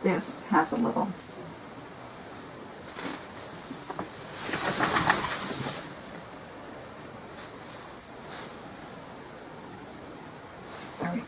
this has a little. There we go.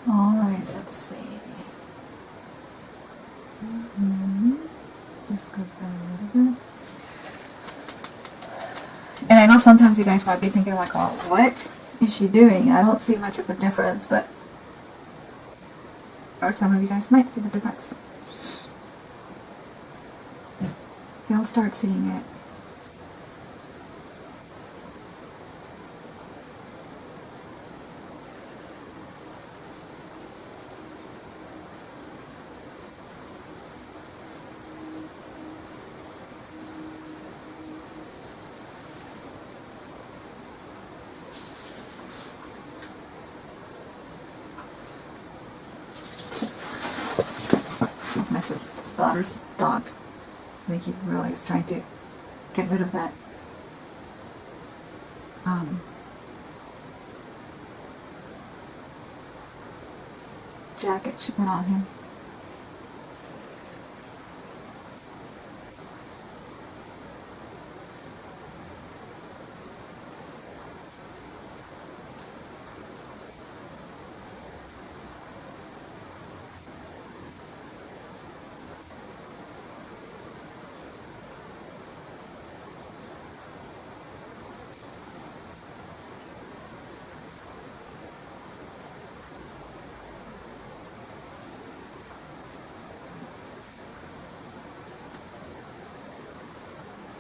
Alright, let's see. This goes down a little bit. And I know sometimes you guys might be thinking like, oh, what is she doing? I don't see much of a difference, but... Or some of you guys might see the difference. You'll start seeing it. It's mess with daughter's dog. I think he really is trying to get rid of that jacket she put on him.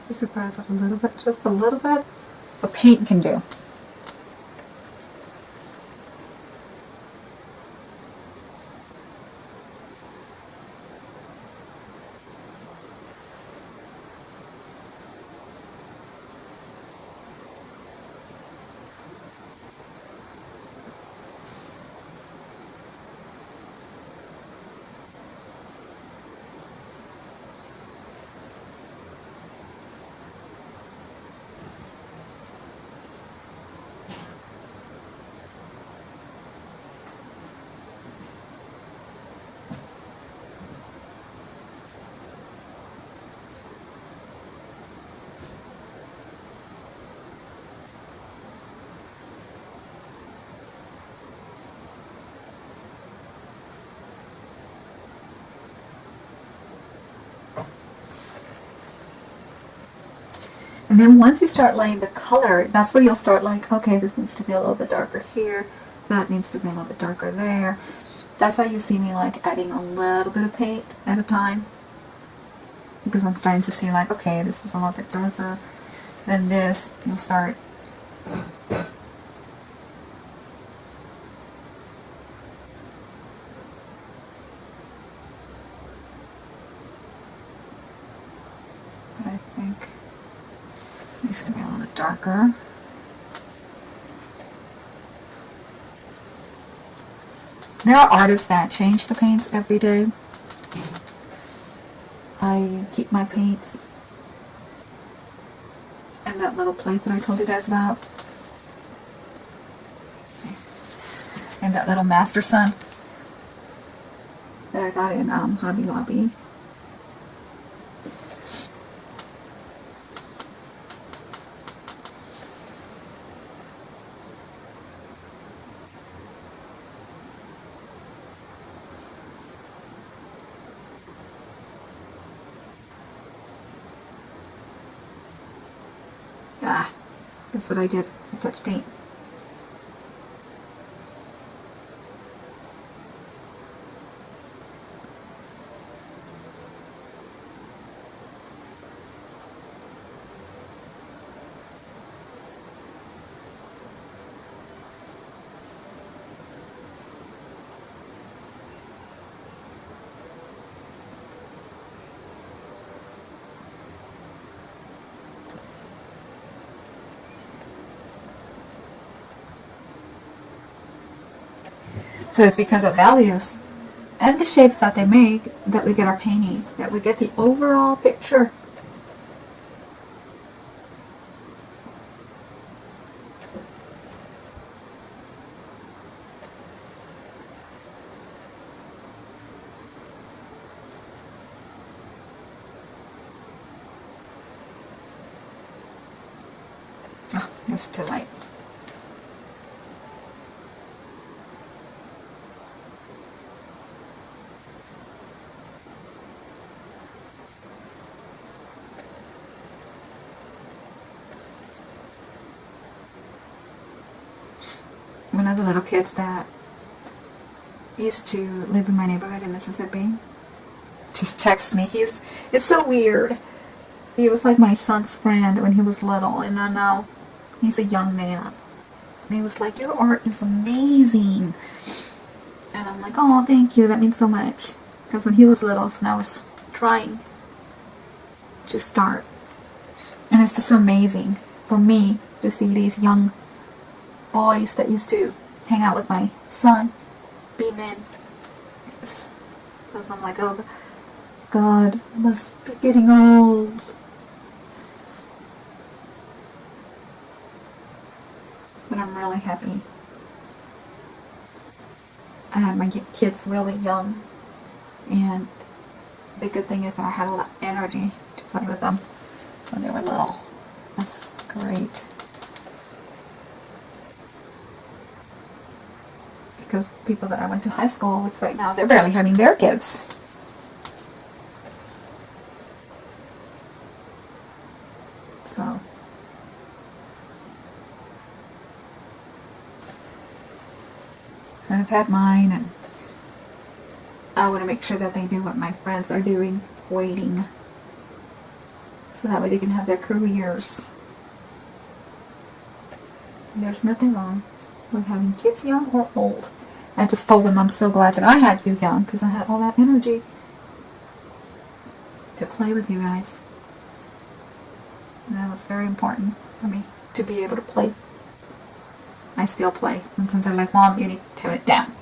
Be surprised with a little bit, just a little bit, what paint can do. And then once you start laying the color, that's where you'll start like, okay, this needs to be a little bit darker here. That needs to be a little bit darker there. That's why you see me like adding a little bit of paint at a time. Because I'm starting to see like, okay, this is a little bit darker than this. You'll start. But I think it needs to be a little bit darker. There are artists that change the paints every day. I keep my paints in that little place that I told you guys about. In that little master sun that I I got in Hobby Lobby. Ah, that's what I did. I touched paint. So it's because of values and the shapes that they make that we get our painting, that we get the overall picture. Oh, it's too light. One of the little kids that used to live in my neighborhood in Mississippi just texted me. It's so weird. He was like my son's friend when he was little, and now he's a young man. And he was like, "Your art is amazing." And I'm like, "Oh, thank you. That means so much." Because when he was little, so when I was trying to start. And it's just amazing for me to see these young boys that used to hang out with my son be men. Because I'm like, oh God, I must be getting old. But I'm really happy. I had my kids really young, and the good thing is that I had a lot of energy to play with them when they were little. That's great. Because people that I went to high school with right now, they're barely having their kids. So I've had mine, and I want to make sure that they do what my friends are doing, waiting, so that way they can have their careers. There's nothing wrong with having kids young or old. I just told them I'm so glad that I had you young, because I had all that energy to play with you guys. And that was very important for me, to be able to play. I still play. Sometimes they're like, "Mom, you need to tone it down."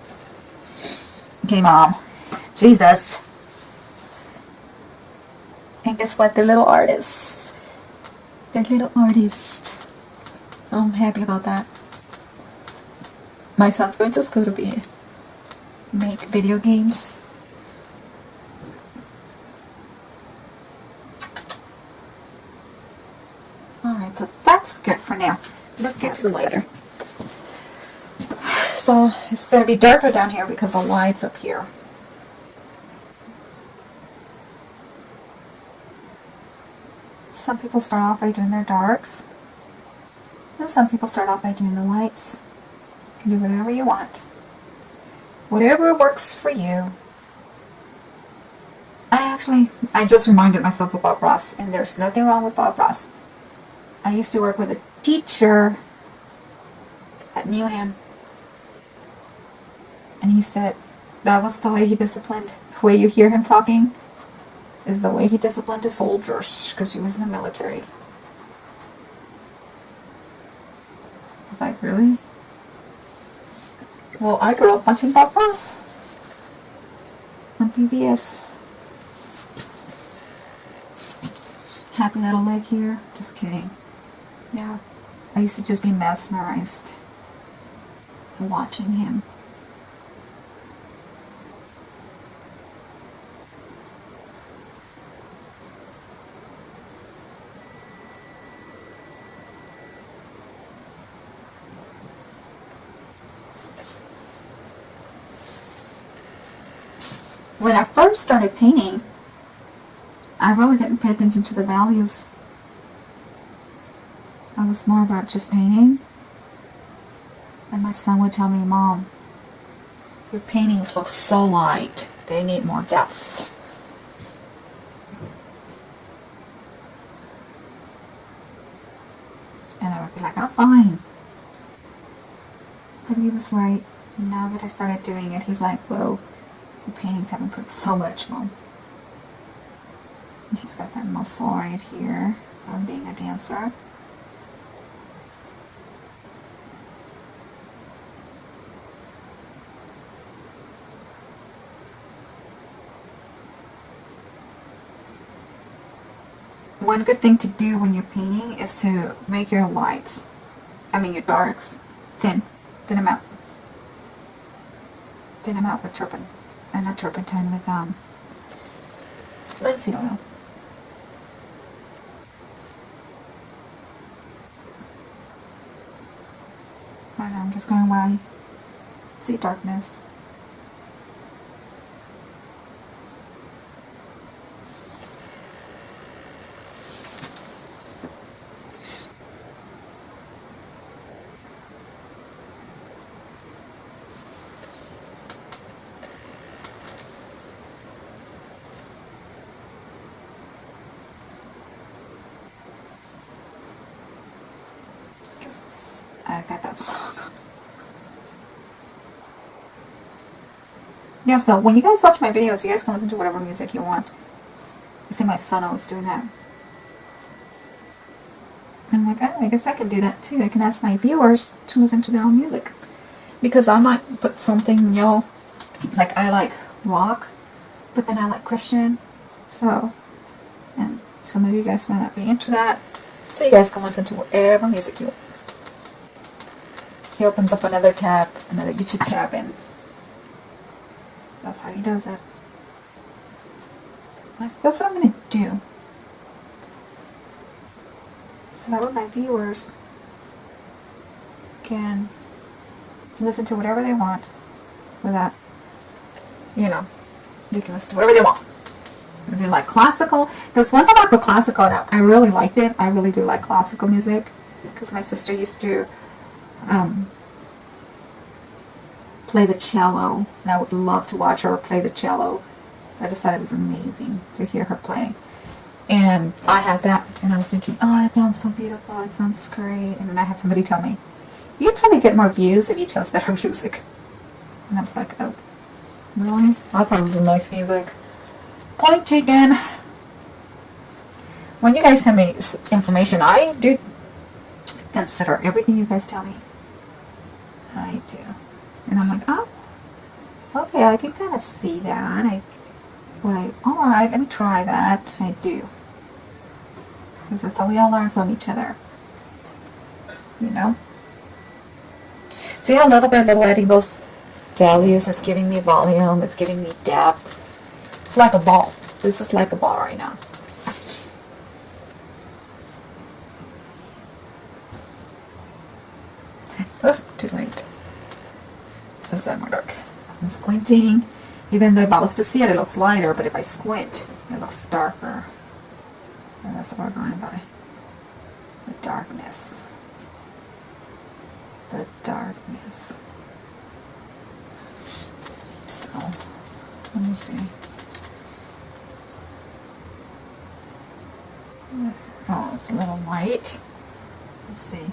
Okay, Mom. Jesus. And guess what? They're little artists. They're little artists. I'm happy about that. My son's going to school to make video games. Alright, so that's good for now. Let's get to the lighter. So it's going to be darker down here because the light's up here. Some people start off by doing their darks, and some people start off by doing the lights. You can do whatever you want. Whatever works for you. I just reminded myself of Bob Ross, and there's nothing wrong with Bob Ross. I used to work with a teacher at Newham, and he said that was the way he disciplined. The way you hear him talking is the way he disciplined his soldiers, because he was in the military. I was like, really? Well, I grew up watching Bob Ross on PBS. Happy little leg here. Just kidding. Yeah. I used to just be mesmerized watching him. When I first started painting, I really didn't pay attention to the values. I was more about just painting. And my son would tell me, Mom, your paintings look so light. They need more depth. And I would be like, I'm fine. But he was right. Now that I started doing it, he's like, whoa, your paintings have improved so much, Mom. And he's got that muscle right here from being a dancer. One good thing to do when you're painting is to make your lights, your darks, thin. Thin them out. Thin them out with turpentine with linseed oil. Right now I'm just going where I see darkness. I got that song. Yeah, so when you guys watch my videos, you guys can listen to whatever music you want. I see my son always doing that. I'm like, oh, I guess I can do that too. I can ask my viewers to listen to their own music. Because I might put something, like I like rock, but then I like Christian. So, and some of you guys might not be into that. So you guys can listen to whatever music you want. He opens up another YouTube tab, and that's how he does it. That's what I'm going to do. So that way my viewers can listen to whatever they want without, they can listen to whatever they want. If they like classical, because one time I put classical out, I really liked it. I really do like classical music, because my sister used to play the cello, and I would love to watch her play the cello. I just thought it was amazing to hear her play. And I had that, and I was thinking, oh, it sounds so beautiful, it sounds great. And then I had somebody tell me, you'd probably get more views if you chose better music. And I was like, oh, really? I thought it was a nice music. Point taken. When you guys send me information, I do consider everything you guys tell me. I do. And I'm like, oh, okay, I can kind of see that. Alright, let me try that. I do. Because that's how we all learn from each other. See how little by little adding those values is giving me volume, it's giving me depth. It's like a ball. This is like a ball right now. Oh, too late. Is that more dark? I'm squinting. Even though if I was to see it, it looks lighter, but if I squint, it looks darker. And that's what we're going by. The darkness. The darkness. So, let me see. Oh, it's a little light. Let's see.